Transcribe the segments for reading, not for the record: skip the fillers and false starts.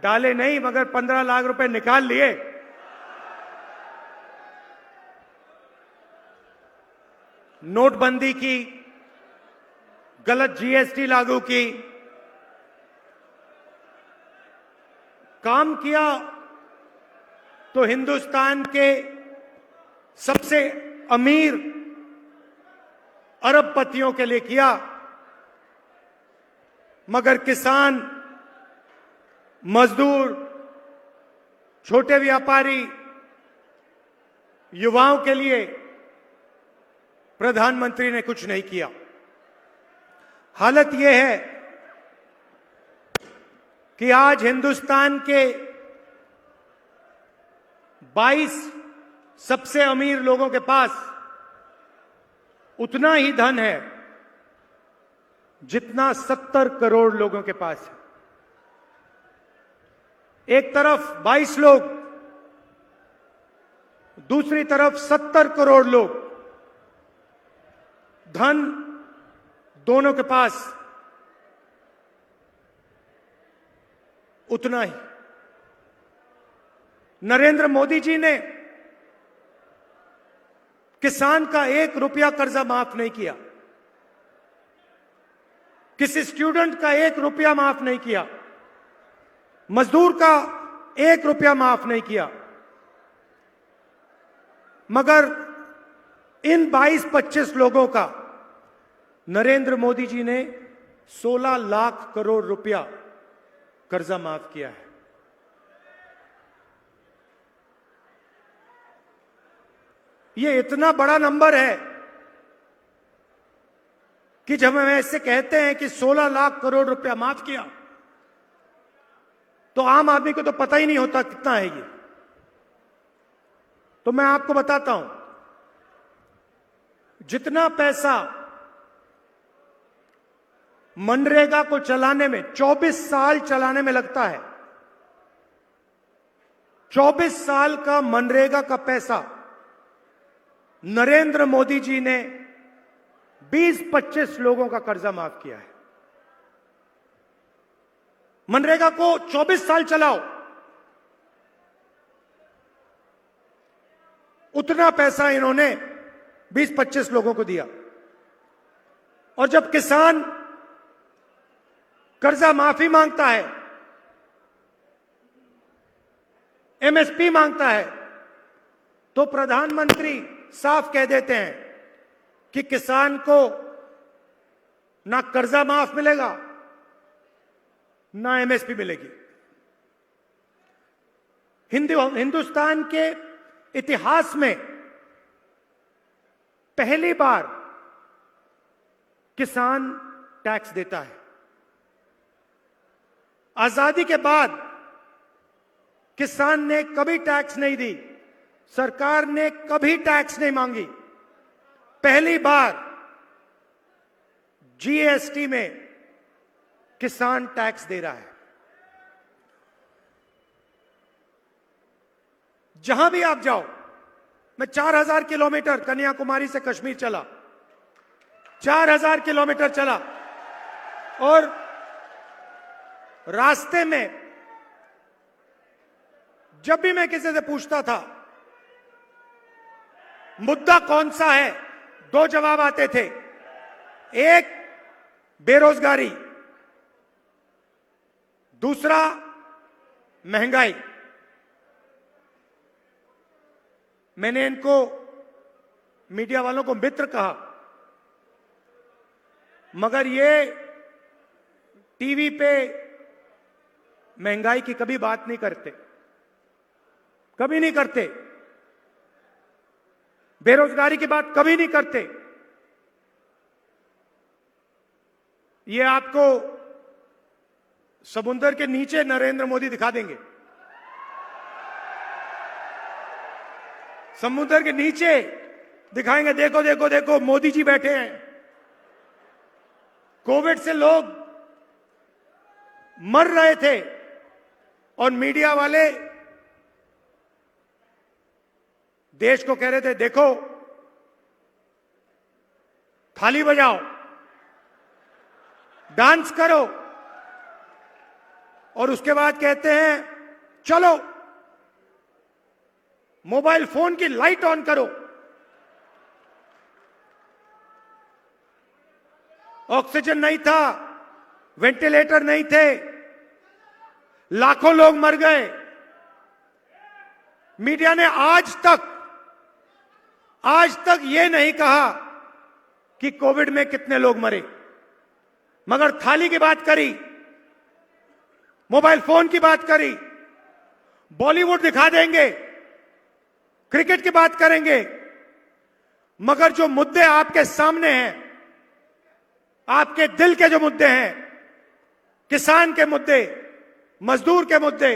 डाले नहीं मगर 15 लाख रुपए निकाल लिए। नोटबंदी की, गलत जीएसटी लागू की, काम किया तो हिंदुस्तान के सबसे अमीर अरबपतियों के लिए किया, मगर किसान, मजदूर, छोटे व्यापारी, युवाओं के लिए प्रधानमंत्री ने कुछ नहीं किया। हालत यह है कि आज हिंदुस्तान के 22 सबसे अमीर लोगों के पास उतना ही धन है जितना 70 करोड़ लोगों के पास है। एक तरफ 22 लोग, दूसरी तरफ 70 करोड़ लोग, धन दोनों के पास उतना ही। नरेंद्र मोदी जी ने किसान का 1 रुपया कर्जा माफ नहीं किया, किसी स्टूडेंट का 1 रुपया माफ नहीं किया, मजदूर का 1 रुपया माफ नहीं किया, मगर इन 22-25 लोगों का नरेंद्र मोदी जी ने 16 लाख करोड़ रुपया कर्जा माफ किया है। ये इतना बड़ा नंबर है कि जब हम ऐसे कहते हैं कि 16 लाख करोड़ रुपया माफ किया, तो आम आदमी को तो पता ही नहीं होता कितना है ये। तो मैं आपको बताता हूं, जितना पैसा मनरेगा को चलाने में 24 साल चलाने में लगता है, 24 साल का मनरेगा का पैसा नरेंद्र मोदी जी ने 20-25 लोगों का कर्जा माफ किया है। मनरेगा को 24 साल चलाओ, उतना पैसा इन्होंने 20-25 लोगों को दिया। और जब किसान कर्जा माफी मांगता है, एमएसपी मांगता है, तो प्रधानमंत्री साफ कह देते हैं कि किसान को ना कर्जा माफ मिलेगा ना एमएसपी मिलेगी। हिंदुस्तान के इतिहास में पहली बार किसान टैक्स देता है। आजादी के बाद किसान ने कभी टैक्स नहीं दी, सरकार ने कभी टैक्स नहीं मांगी। पहली बार जीएसटी में किसान टैक्स दे रहा है। जहां भी आप जाओ, मैं 4000 किलोमीटर कन्याकुमारी से कश्मीर चला, 4000 किलोमीटर चला, और रास्ते में जब भी मैं किसी से पूछता था मुद्दा कौन सा है, 2 जवाब आते थे। एक, बेरोजगारी, दूसरा महंगाई। मैंने इनको, मीडिया वालों को मित्र कहा, मगर ये टीवी पे महंगाई की कभी बात नहीं करते, कभी नहीं करते, बेरोजगारी की बात कभी नहीं करते। ये आपको समुद्र के नीचे नरेंद्र मोदी दिखा देंगे, समुद्र के नीचे दिखाएंगे, देखो देखो देखो मोदी जी बैठे हैं। कोविड से लोग मर रहे थे और मीडिया वाले देश को कह रहे थे, देखो थाली बजाओ, डांस करो, और उसके बाद कहते हैं चलो मोबाइल फोन की लाइट ऑन करो। ऑक्सीजन नहीं था, वेंटिलेटर नहीं थे, लाखों लोग मर गए। मीडिया ने आज तक यह नहीं कहा कि कोविड में कितने लोग मरे, मगर थाली की बात करी, मोबाइल फोन की बात करी, बॉलीवुड दिखा देंगे, क्रिकेट की बात करेंगे, मगर जो मुद्दे आपके सामने हैं, आपके दिल के जो मुद्दे हैं, किसान के मुद्दे, मजदूर के मुद्दे,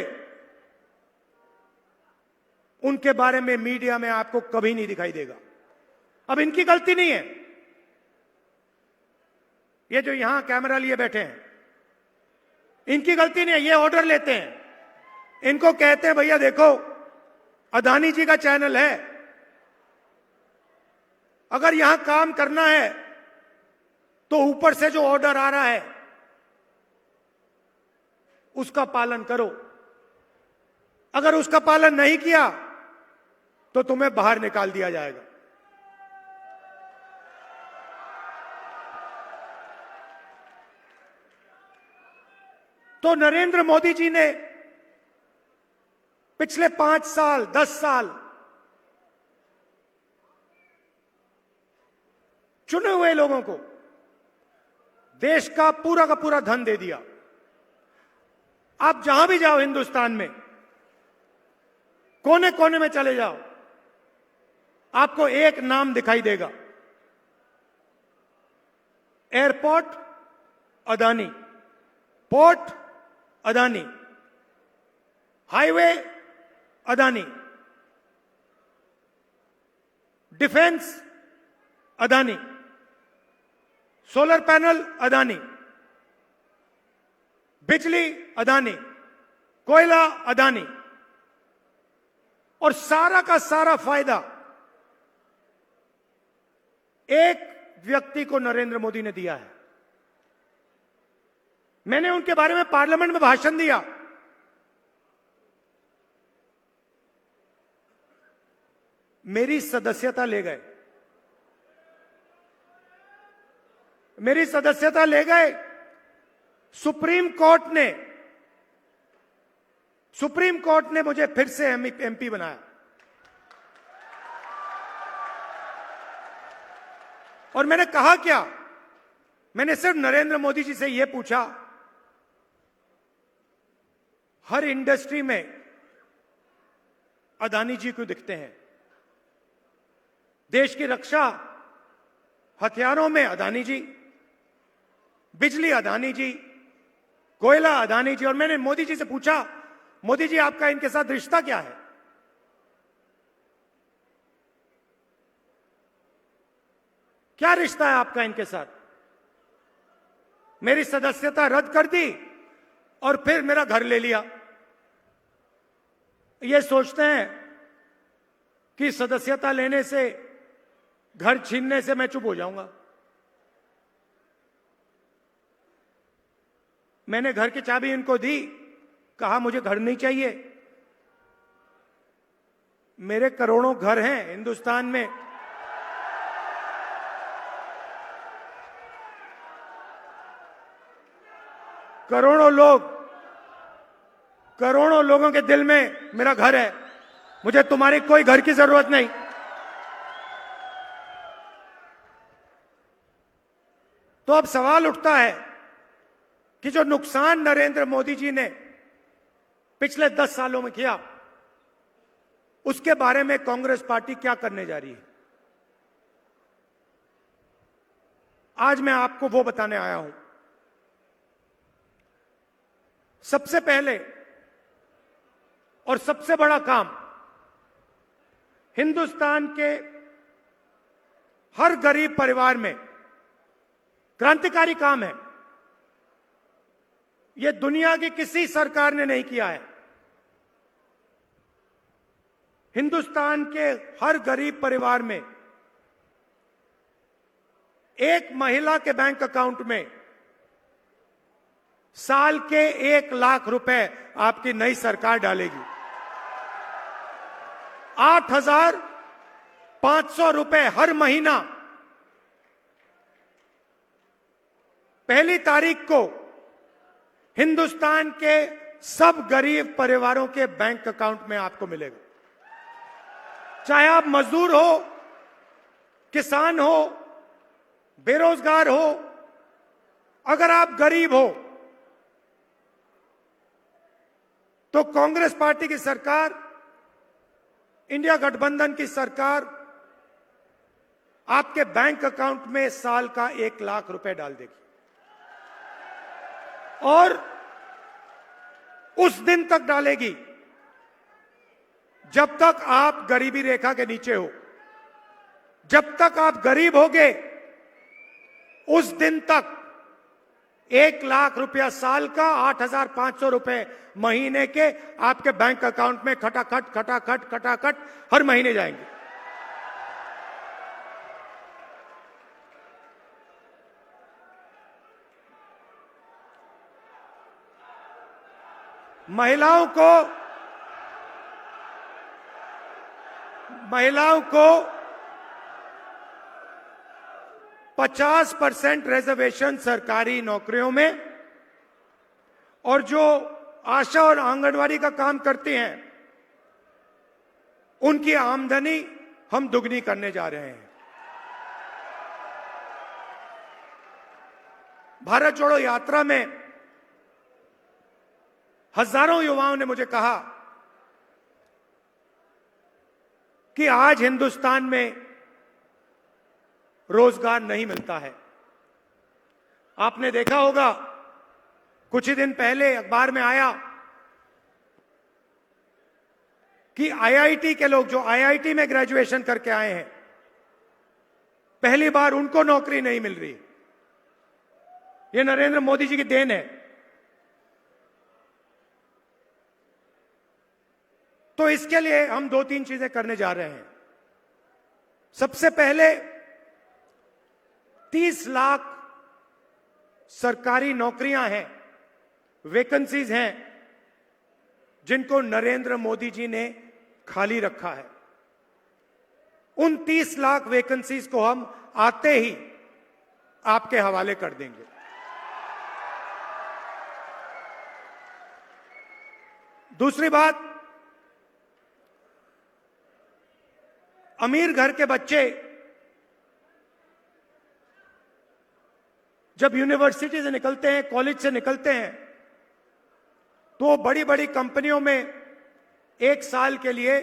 उनके बारे में मीडिया में आपको कभी नहीं दिखाई देगा। अब इनकी गलती नहीं है, ये जो यहां कैमरा लिए बैठे हैं, इनकी गलती नहीं है। ये ऑर्डर लेते हैं, इनको कहते हैं भैया देखो अदानी जी का चैनल है, अगर यहां काम करना है तो ऊपर से जो ऑर्डर आ रहा है उसका पालन करो, अगर उसका पालन नहीं किया तो तुम्हें बाहर निकाल दिया जाएगा। तो नरेंद्र मोदी जी ने पिछले 5 साल 10 साल चुने हुए लोगों को देश का पूरा धन दे दिया। आप जहां भी जाओ हिंदुस्तान में, कोने कोने में चले जाओ, आपको एक नाम दिखाई देगा, airport Adani, port Adani, highway Adani, defence Adani, solar panel Adani, बिजली अदानी, कोयला अदानी, और सारा का सारा फायदा एक व्यक्ति को नरेंद्र मोदी ने दिया है। मैंने उनके बारे में पार्लियामेंट में भाषण दिया। मेरी सदस्यता ले गए, मेरी सदस्यता ले गए। सुप्रीम कोर्ट ने मुझे फिर से एमपी बनाया, और मैंने कहा क्या, मैंने सिर्फ नरेंद्र मोदी जी से यह पूछा, हर इंडस्ट्री में अदानी जी क्यों दिखते हैं? देश की रक्षा हथियारों में अदानी जी, बिजली अदानी जी, कोयला अदानी जी। और मैंने मोदी जी से पूछा, मोदी जी आपका इनके साथ रिश्ता क्या है? क्या रिश्ता है आपका इनके साथ? मेरी सदस्यता रद्द कर दी और फिर मेरा घर ले लिया। ये सोचते हैं कि सदस्यता लेने से, घर छीनने से मैं चुप हो जाऊंगा। मैंने घर की चाबी इनको दी, कहा मुझे घर नहीं चाहिए। मेरे करोड़ों घर हैं हिंदुस्तान में, करोड़ों लोगों के दिल में मेरा घर है। मुझे तुम्हारी कोई घर की जरूरत नहीं। तो अब सवाल उठता है कि जो नुकसान नरेंद्र मोदी जी ने पिछले 10 सालों में किया, उसके बारे में कांग्रेस पार्टी क्या करने जा रही है? आज मैं आपको वो बताने आया हूं। सबसे पहले और सबसे बड़ा काम हिंदुस्तान के हर गरीब परिवार में क्रांतिकारी काम है। यह दुनिया की किसी सरकार ने नहीं किया है। हिंदुस्तान के हर गरीब परिवार में एक महिला के बैंक अकाउंट में साल के 1 लाख रुपए आपकी नई सरकार डालेगी। 8,500 रुपए हर महीना 1 तारीख को हिंदुस्तान के सब गरीब परिवारों के बैंक अकाउंट में आपको मिलेगा। चाहे आप मजदूर हो, किसान हो, बेरोजगार हो, अगर आप गरीब हो तो कांग्रेस पार्टी की सरकार, इंडिया गठबंधन की सरकार आपके बैंक अकाउंट में साल का 1 लाख रुपए डाल देगी। और उस दिन तक डालेगी जब तक आप गरीबी रेखा के नीचे हो। जब तक आप गरीब होगे उस दिन तक 1 लाख रुपया साल का, 8,500 रुपए महीने के आपके बैंक अकाउंट में खटाखट खटाखट खटाखट हर महीने जाएंगे। महिलाओं को 50% रिजर्वेशन सरकारी नौकरियों में, और जो आशा और आंगनवाड़ी का काम करती हैं उनकी आमदनी हम दुगनी करने जा रहे हैं। भारत जोड़ो यात्रा में हजारों युवाओं ने मुझे कहा कि आज हिंदुस्तान में रोजगार नहीं मिलता है। आपने देखा होगा, कुछ ही दिन पहले अखबार में आया कि आईआईटी के लोग, जो आईआईटी में ग्रेजुएशन करके आए हैं, पहली बार उनको नौकरी नहीं मिल रही। ये नरेंद्र मोदी जी की देन है। तो इसके लिए हम 2-3 चीजें करने जा रहे हैं। सबसे पहले 30 लाख सरकारी नौकरियां हैं, वैकेंसीज हैं, जिनको नरेंद्र मोदी जी ने खाली रखा है। उन 30 लाख वैकेंसीज को हम आते ही आपके हवाले कर देंगे। दूसरी बात, अमीर घर के बच्चे जब यूनिवर्सिटी से निकलते हैं, कॉलेज से निकलते हैं, तो बड़ी बड़ी कंपनियों में 1 साल के लिए,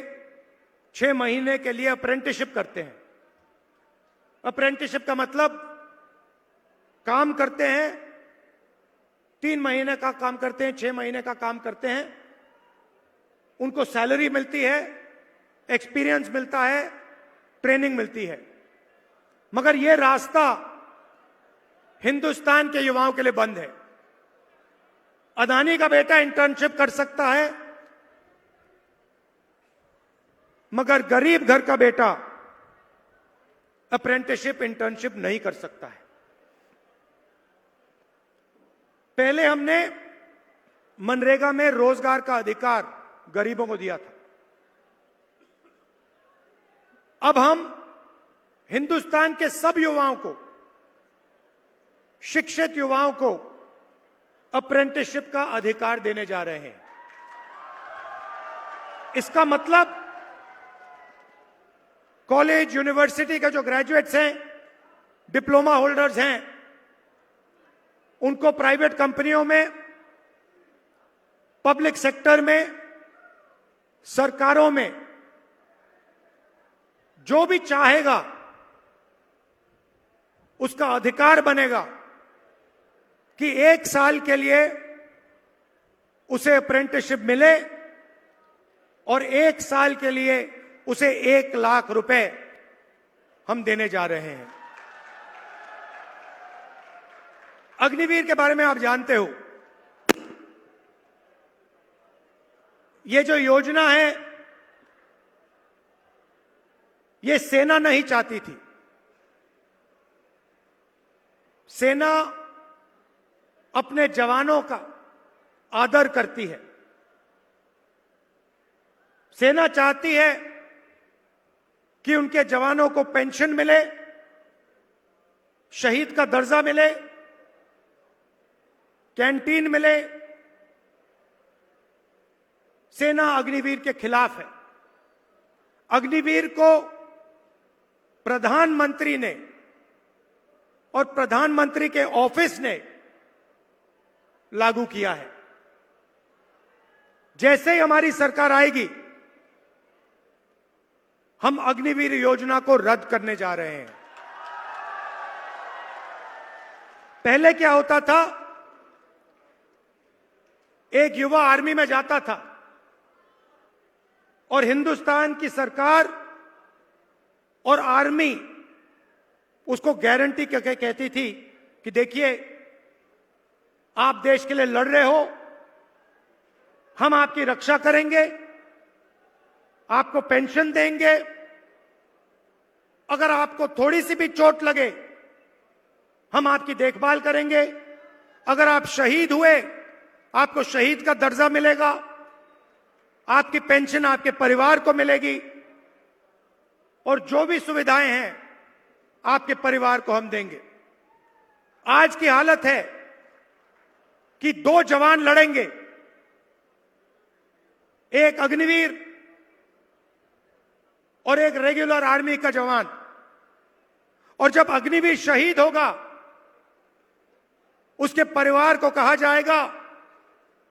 6 महीने के लिए अप्रेंटिसशिप करते हैं। अप्रेंटिसशिप का मतलब काम करते हैं, 3 महीने का काम करते हैं, 6 महीने का काम करते हैं, उनको सैलरी मिलती है, एक्सपीरियंस मिलता है, ट्रेनिंग मिलती है। मगर यह रास्ता हिंदुस्तान के युवाओं के लिए बंद है। अदानी का बेटा इंटर्नशिप कर सकता है, मगर गरीब घर का बेटा अप्रेंटिसशिप, इंटर्नशिप नहीं कर सकता है। पहले हमने मनरेगा में रोजगार का अधिकार गरीबों को दिया था। अब हम हिंदुस्तान के सब युवाओं को, शिक्षित युवाओं को अप्रेंटिसशिप का अधिकार देने जा रहे हैं। इसका मतलब कॉलेज, यूनिवर्सिटी के जो ग्रेजुएट्स हैं, डिप्लोमा होल्डर्स हैं, उनको प्राइवेट कंपनियों में, पब्लिक सेक्टर में, सरकारों में जो भी चाहेगा उसका अधिकार बनेगा कि 1 साल के लिए उसे अप्रेंटिसशिप मिले और 1 साल के लिए उसे 1 लाख रुपए हम देने जा रहे हैं। अग्निवीर के बारे में आप जानते हो, ये जो योजना है, ये सेना नहीं चाहती थी। सेना अपने जवानों का आदर करती है। सेना चाहती है कि उनके जवानों को पेंशन मिले, शहीद का दर्जा मिले, कैंटीन मिले। सेना अग्निवीर के खिलाफ है। अग्निवीर को प्रधानमंत्री ने और प्रधानमंत्री के ऑफिस ने लागू किया है। जैसे ही हमारी सरकार आएगी, हम अग्निवीर योजना को रद्द करने जा रहे हैं। पहले क्या होता था, एक युवा आर्मी में जाता था और हिंदुस्तान की सरकार और आर्मी उसको गारंटी करके कहती थी कि देखिए, आप देश के लिए लड़ रहे हो, हम आपकी रक्षा करेंगे, आपको पेंशन देंगे, अगर आपको थोड़ी सी भी चोट लगे हम आपकी देखभाल करेंगे, अगर आप शहीद हुए आपको शहीद का दर्जा मिलेगा, आपकी पेंशन आपके परिवार को मिलेगी और जो भी सुविधाएं हैं आपके परिवार को हम देंगे। आज की हालत है कि दो जवान लड़ेंगे, एक अग्निवीर और एक रेगुलर आर्मी का जवान, और जब अग्निवीर शहीद होगा उसके परिवार को कहा जाएगा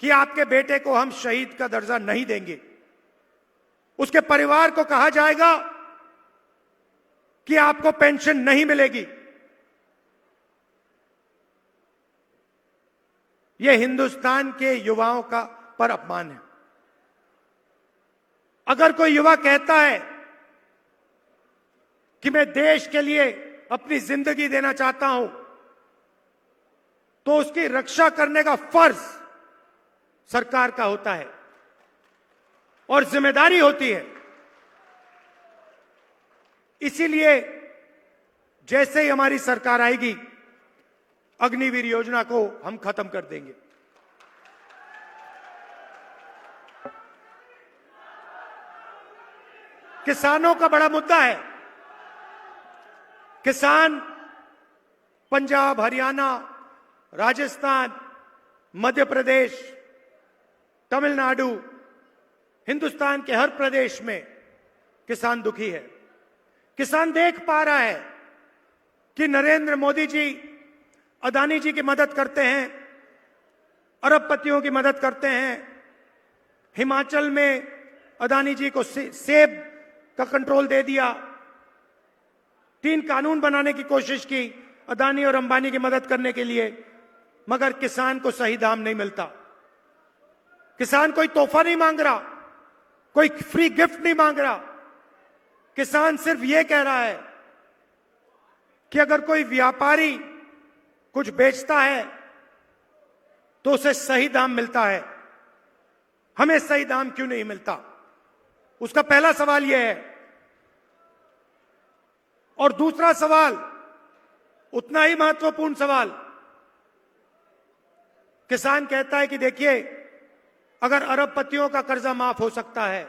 कि आपके बेटे को हम शहीद का दर्जा नहीं देंगे। उसके परिवार को कहा जाएगा कि आपको पेंशन नहीं मिलेगी। यह हिंदुस्तान के युवाओं का पर अपमान है। अगर कोई युवा कहता है कि मैं देश के लिए अपनी जिंदगी देना चाहता हूं, तो उसकी रक्षा करने का फर्ज सरकार का होता है और जिम्मेदारी होती है। इसीलिए जैसे ही हमारी सरकार आएगी, अग्निवीर योजना को हम खत्म कर देंगे। किसानों का बड़ा मुद्दा है। किसान पंजाब, हरियाणा, राजस्थान, मध्य प्रदेश, तमिलनाडु, हिंदुस्तान के हर प्रदेश में किसान दुखी है। किसान देख पा रहा है कि नरेंद्र मोदी जी अदानी जी की मदद करते हैं, अरबपतियों की मदद करते हैं। हिमाचल में अदानी जी को सेब का कंट्रोल दे दिया, 3 कानून बनाने की कोशिश की अदानी और अंबानी की मदद करने के लिए, मगर किसान को सही दाम नहीं मिलता। किसान कोई तोहफा नहीं मांग रहा, कोई फ्री गिफ्ट नहीं मांग रहा। किसान सिर्फ यह कह रहा है कि अगर कोई व्यापारी कुछ बेचता है तो उसे सही दाम मिलता है, हमें सही दाम क्यों नहीं मिलता? उसका पहला सवाल यह है। और दूसरा सवाल, उतना ही महत्वपूर्ण सवाल, किसान कहता है कि देखिए, अगर अरबपतियों का कर्जा माफ हो सकता है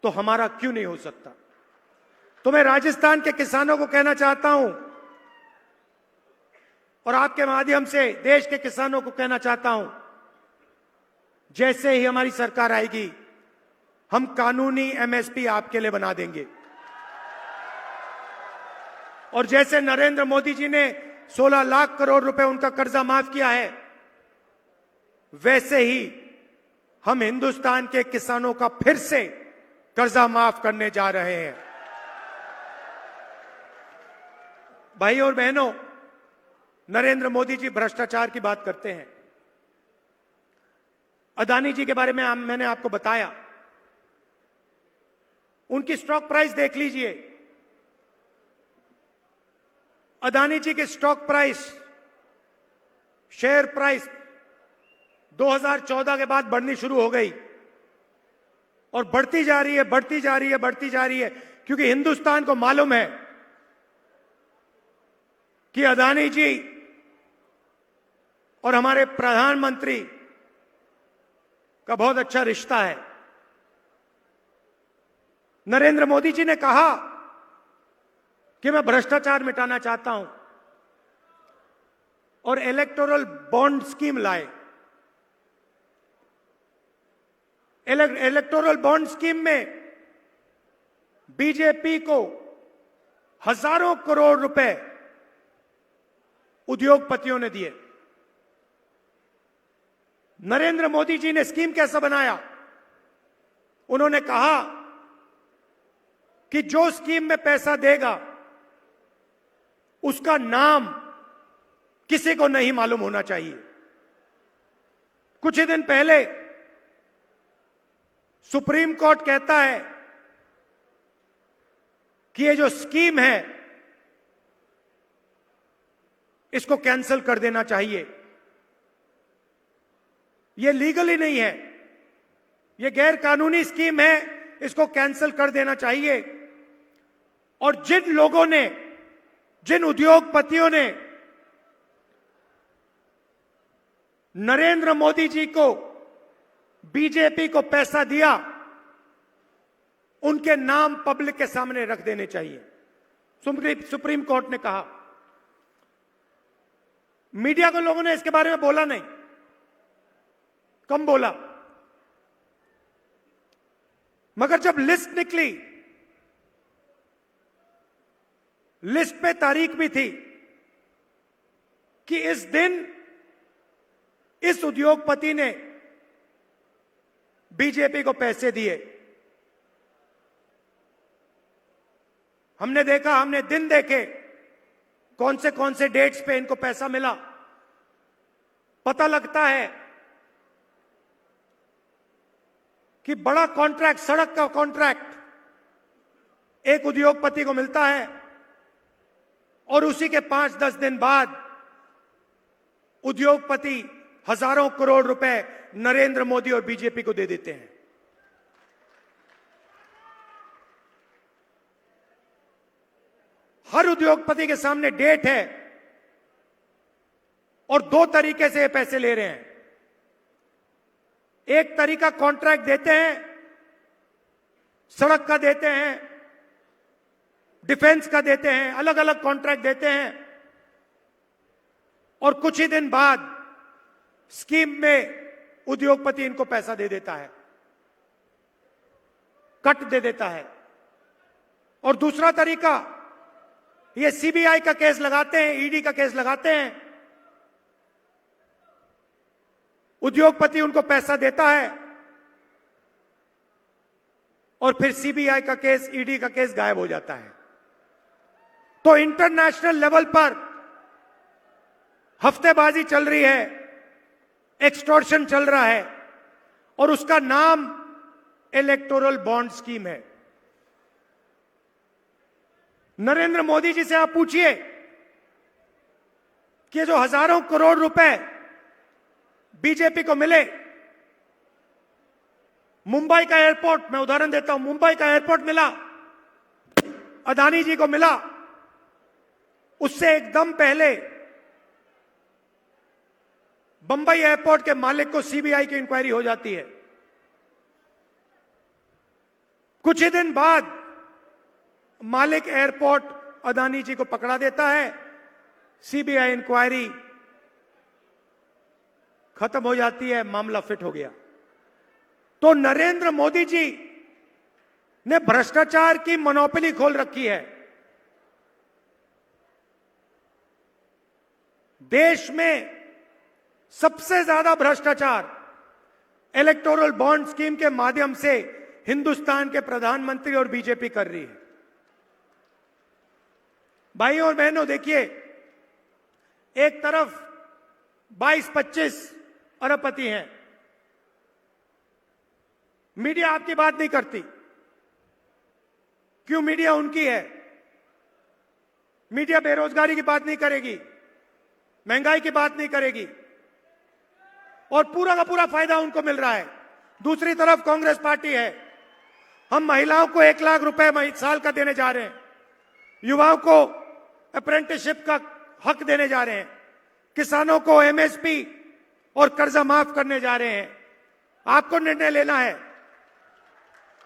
तो हमारा क्यों नहीं हो सकता? तो मैं राजस्थान के किसानों को कहना चाहता हूं और आपके माध्यम से देश के किसानों को कहना चाहता हूं, जैसे ही हमारी सरकार आएगी, हम कानूनी एमएसपी आपके लिए बना देंगे। और जैसे नरेंद्र मोदी जी ने 16 लाख करोड़ रुपए उनका कर्जा माफ किया है, वैसे ही हम हिंदुस्तान के किसानों का फिर से कर्जा माफ करने जा रहे हैं। भाई और बहनों, नरेंद्र मोदी जी भ्रष्टाचार की बात करते हैं। अदानी जी के बारे में मैंने आपको बताया, उनकी स्टॉक प्राइस देख लीजिए। अदानी जी की स्टॉक प्राइस, शेयर प्राइस 2014 के बाद बढ़नी शुरू हो गई और बढ़ती जा रही है, बढ़ती जा रही है, बढ़ती जा रही है, क्योंकि हिंदुस्तान को मालूम है कि अदानी जी और हमारे प्रधानमंत्री का बहुत अच्छा रिश्ता है। नरेंद्र मोदी जी ने कहा कि मैं भ्रष्टाचार मिटाना चाहता हूं और इलेक्टोरल बॉन्ड स्कीम लाए। इलेक्टोरल बॉन्ड स्कीम में बीजेपी को हजारों करोड़ रुपए उद्योगपतियों ने दिए। नरेंद्र मोदी जी ने स्कीम कैसा बनाया? उन्होंने कहा कि जो स्कीम में पैसा देगा उसका नाम किसी को नहीं मालूम होना चाहिए। कुछ ही दिन पहले सुप्रीम कोर्ट कहता है कि ये जो स्कीम है इसको कैंसिल कर देना चाहिए। ये लीगली नहीं है, ये गैर कानूनी स्कीम है, इसको कैंसिल कर देना चाहिए। और जिन लोगों ने, जिन उद्योगपतियों ने नरेंद्र मोदी जी को, बीजेपी को पैसा दिया, उनके नाम पब्लिक के सामने रख देने चाहिए, सुप्रीम कोर्ट ने कहा। मीडिया के लोगों ने इसके बारे में बोला नहीं, कम बोला। मगर जब लिस्ट निकली, लिस्ट पे तारीख भी थी कि इस दिन इस उद्योगपति ने बीजेपी को पैसे दिए। हमने देखा, हमने दिन देखे कौन से डेट्स पे इनको पैसा मिला। पता लगता है कि बड़ा कॉन्ट्रैक्ट, सड़क का कॉन्ट्रैक्ट एक उद्योगपति को मिलता है और उसी के 5-10 दिन बाद उद्योगपति हजारों करोड़ रुपए नरेंद्र मोदी और बीजेपी को दे देते हैं। हर उद्योगपति के सामने डेट है और दो तरीके से ये पैसे ले रहे हैं। एक तरीका कॉन्ट्रैक्ट देते हैं, सड़क का देते हैं, डिफेंस का देते हैं, अलग अलग कॉन्ट्रैक्ट देते हैं और कुछ ही दिन बाद स्कीम में उद्योगपति इनको पैसा दे देता है, कट दे देता है। और दूसरा तरीका, ये सीबीआई का केस लगाते हैं, ईडी का केस लगाते हैं, उद्योगपति उनको पैसा देता है और फिर सीबीआई का केस, ईडी का केस गायब हो जाता है। तो इंटरनेशनल लेवल पर हफ्तेबाजी चल रही है, एक्सटॉर्शन चल रहा है और उसका नाम इलेक्टोरल बॉन्ड स्कीम है। नरेंद्र मोदी जी से आप पूछिए कि जो हजारों करोड़ रुपए बीजेपी को मिले, मुंबई का एयरपोर्ट, मैं उदाहरण देता हूं, मुंबई का एयरपोर्ट मिला, अदानी जी को मिला, उससे एकदम पहले बंबई एयरपोर्ट के मालिक को सीबीआई की इंक्वायरी हो जाती है। कुछ ही दिन बाद मालिक एयरपोर्ट अदानी जी को पकड़ा देता है, सीबीआई इंक्वायरी खत्म हो जाती है, मामला फिट हो गया। तो नरेंद्र मोदी जी ने भ्रष्टाचार की मोनोपोली खोल रखी है। देश में सबसे ज्यादा भ्रष्टाचार इलेक्टोरल बॉन्ड स्कीम के माध्यम से हिंदुस्तान के प्रधानमंत्री और बीजेपी कर रही है। भाइयों और बहनों, देखिए, एक तरफ 22-25 अरबपति हैं, मीडिया आपकी बात नहीं करती। क्यों? मीडिया उनकी है। मीडिया बेरोजगारी की बात नहीं करेगी, महंगाई की बात नहीं करेगी और पूरा का पूरा फायदा उनको मिल रहा है। दूसरी तरफ कांग्रेस पार्टी है, हम महिलाओं को 1 लाख रुपए साल का देने जा रहे हैं, युवाओं को अप्रेंटिसशिप का हक देने जा रहे हैं, किसानों को एमएसपी और कर्जा माफ करने जा रहे हैं। आपको निर्णय लेना है।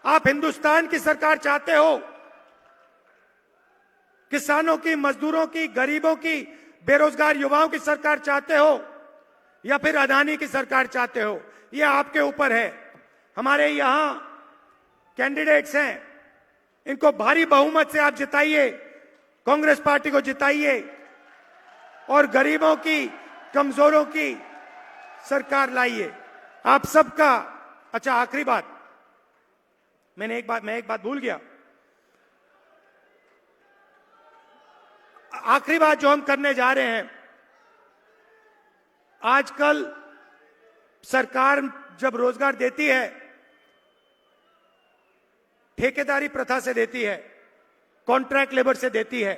आप हिंदुस्तान की सरकार चाहते हो, किसानों की, मजदूरों की, गरीबों की, बेरोजगार युवाओं की सरकार चाहते हो, या फिर अदानी की सरकार चाहते हो? यह आपके ऊपर है। हमारे यहां कैंडिडेट्स हैं, इनको भारी बहुमत से आप जिताइए, कांग्रेस पार्टी को जिताइए और गरीबों की, कमजोरों की सरकार लाइए। आप सबका। अच्छा, आखिरी बात, मैं एक बात भूल गया। आखिरी बात जो हम करने जा रहे हैं, आजकल सरकार जब रोजगार देती है, ठेकेदारी प्रथा से देती है, कॉन्ट्रैक्ट लेबर से देती है।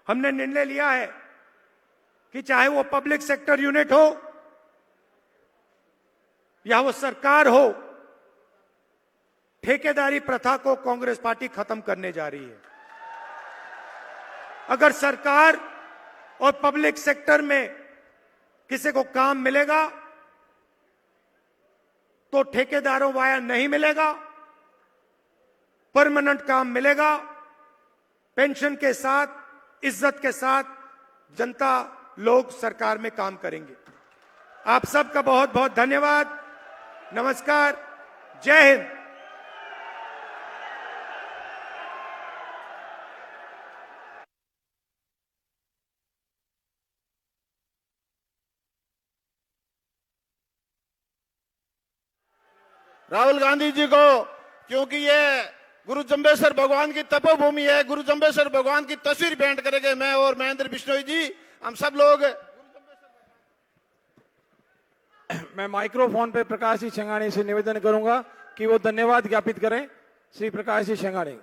हमने निर्णय लिया है कि चाहे वो पब्लिक सेक्टर यूनिट हो या वो सरकार हो, ठेकेदारी प्रथा को कांग्रेस पार्टी खत्म करने जा रही है। अगर सरकार और पब्लिक सेक्टर में किसी को काम मिलेगा तो ठेकेदारों वाया नहीं मिलेगा, परमानेंट काम मिलेगा, पेंशन के साथ, इज्जत के साथ जनता लोग सरकार में काम करेंगे। आप सबका बहुत बहुत धन्यवाद। नमस्कार। जय हिंद। राहुल गांधी जी को, क्योंकि ये गुरु जम्बेश्वर भगवान की तपोभूमि है, गुरु जम्बेश्वर भगवान की तस्वीर भेंट करेंगे मैं और महेंद्र बिश्नोई जी, हम सब लोग। मैं माइक्रोफोन पे प्रकाश जी शेंगाणी से निवेदन करूंगा कि वो धन्यवाद ज्ञापित करें। श्री प्रकाश जी शेंगाणी।